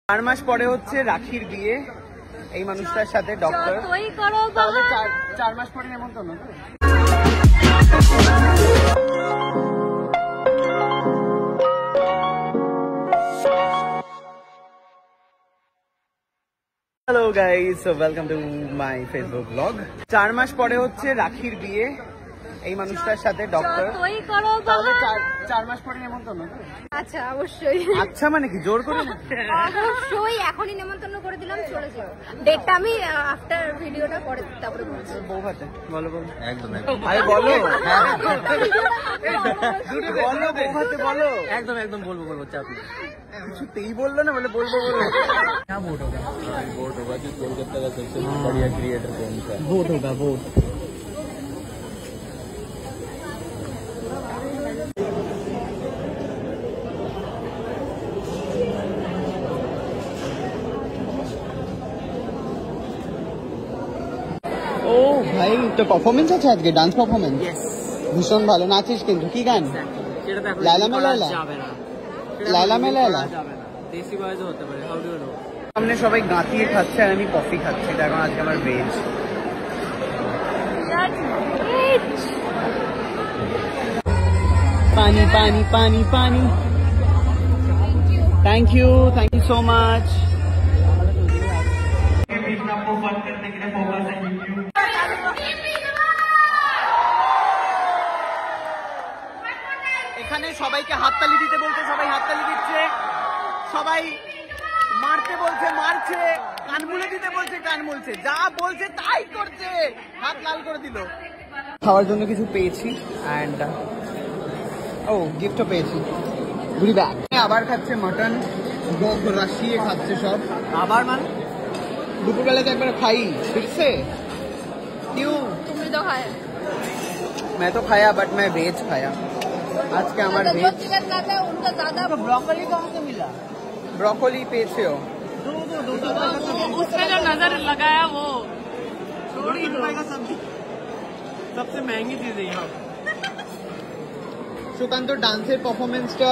4 মাস পরে হচ্ছে রাখির বিয়ে এই মানুষটার সাথে ডক্টর। তাহলে 4 মাস পরে নেমন্তন্ন। Hello guys, welcome to my Facebook blog. 4 মাস পরে হচ্ছে রাখির বিয়ে এই মানুষটার সাথে ডক্টর। তাহলে 4 মাস পরে নেমন্তন্ন। আচ্ছা অবশ্যই। আচ্ছা মানে কি জোর করে? অবশ্যই এখনই নেমন্তন্ন করে দিলাম, চলে যাও। ডেটটা আমি আফটার ভিডিওটা পরে তারপরে বলছি। বউ ভাতে বলো বলো। একদম আরে বলো বলো বউ ভাতে বলো। একদম একদম বলবো চাপ নেই। কিছুতেই বললো না, বলে বলবো বলো। क्या वोट होगा? वोट होगा कि कोलकाता का सबसे बढ़िया क्रिएटर कौन सा है? वोट होगा वोट। ও ভাই, তো পারফরমেন্স আছে আজকে, ডান্স পারফরমেন্স ভীষণ ভালো। নাচিস কিন্তু, কি গান? লাইলা মে লাইলা, লাইলা মে লাইলা। দেশি ভয়েসও হতে পারে। How do you know? সামনে সবাই গাঁতিয়ে খাচ্ছে আর আমি কফি খাচ্ছি। এটা এখন আজকে আমার ভেজ। পানি পানি পানি পানি। Thank you so much. এখানে সবাইকে হাততালি দিতে বলছে, সবাই হাততালি দিচ্ছে, সবাই মারতে বলছে মারছে, কান মুলে দিতে বলছে কান মুলছে, যা বলছে তাই করছে। হাত লাল করে দিল। খাওয়ার জন্য কিছু পেয়েছি অ্যান্ড ও গিফটও পেয়েছি। ঘুরি ব্যাগ। আবার খাচ্ছে মটন, গোগ রাশিয়ে খাচ্ছে সব। আবার মানে দুপুরবেলা তো একবার খাই फिर से क्यों? तुम भी तो खाए। मैं तो खाया बट मैं वेज खाया। आज के हमारे जो चिकन खाता है उनका ज्यादा। ब्रोकोली कहाँ से मिला? ब्रोकोली पेचे हो उसमें जो नजर लगाया वो सब्जी सबसे महंगी चीज है यहाँ। সুকান্ত ডান্সের পারফরমেন্সটা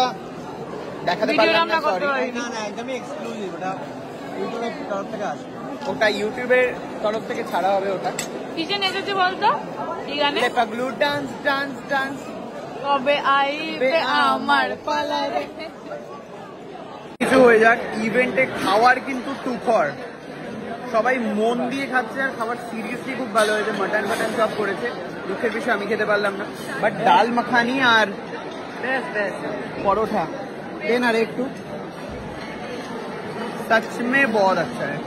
দেখাতে পারলাম না, সরি। না না একদমই এক্সক্লুসিভ, ওটা ইউটিউবের তরফ থেকে আসে। ওটা ইউটিউবের তরফ থেকে ছাড়া হবে। ওটা কিচেন এসেছে বলতো এই গানে। লে পাগলু ডান্স ডান্স ডান্স কবে আইবে আমার পালা রে। কিছু হয়ে যাক, ইভেন্টে খাওয়ার কিন্তু টুকর। সবাই মন দিয়ে খাচ্ছে আর খাবার সিরিয়াসলি খুব ভালো হয়েছে। মটন মটন সব করেছে। দুঃখের বিষয় আমি খেতে পারলাম না, বাট ডাল মাখানি আর পরোটা দেন আর একটু, सच में बहुत अच्छा है।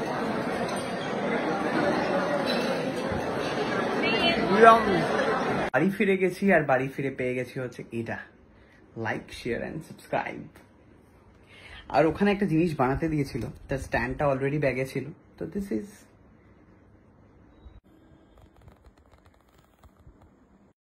বাড়ি ফিরে গেছি আর বাড়ি ফিরে পেয়ে গেছি হচ্ছে এটা, লাইক শেয়ার এন্ড সাবস্ক্রাইব। আর ওখানে একটা জিনিস বানাতে দিয়েছিল, তার স্ট্যান্ডটা অলরেডি ব্যাগে ছিল, তো দিস ইজ